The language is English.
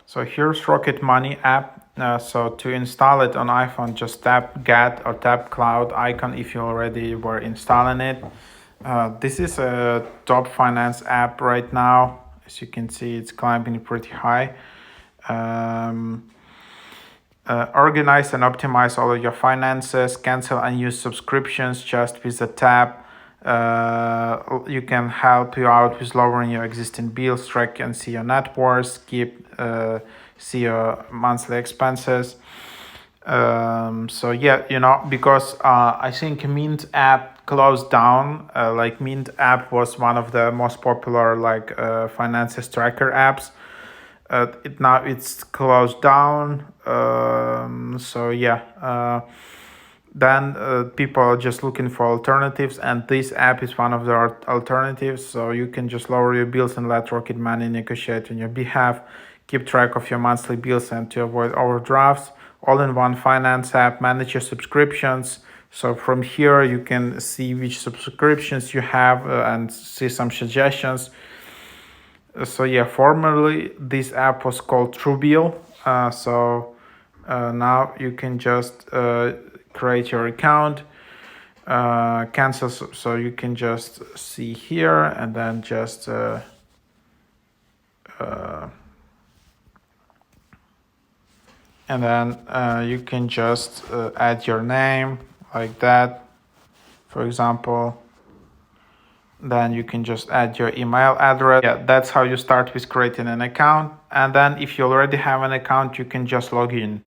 So here's Rocket Money app. So to install it on iPhone, just tap Get or tap Cloud icon if you already were installing it. This is a top finance app right now. As you can see, it's climbing pretty high. Organize and optimize all of your finances, cancel unused subscriptions just with a tap. You can help you out with lowering your existing bills, track and see your net worth, see your monthly expenses. So yeah, because I think Mint app closed down. Like Mint app was one of the most popular finances tracker apps. It's closed down. So yeah. Then people are just looking for alternatives, and this app is one of the alternatives. So you can just lower your bills and let Rocket Money negotiate on your behalf, keep track of your monthly bills and to avoid overdrafts. All-in-one finance app, manage your subscriptions. So from here you can see which subscriptions you have and see some suggestions. So yeah, formerly this app was called Truebill. Now you can just create your account, cancel. So you can just see here and then just you can just add your name like that, for example. Then you can just add your email address. Yeah, that's how you start with creating an account. And then if you already have an account, you can just log in.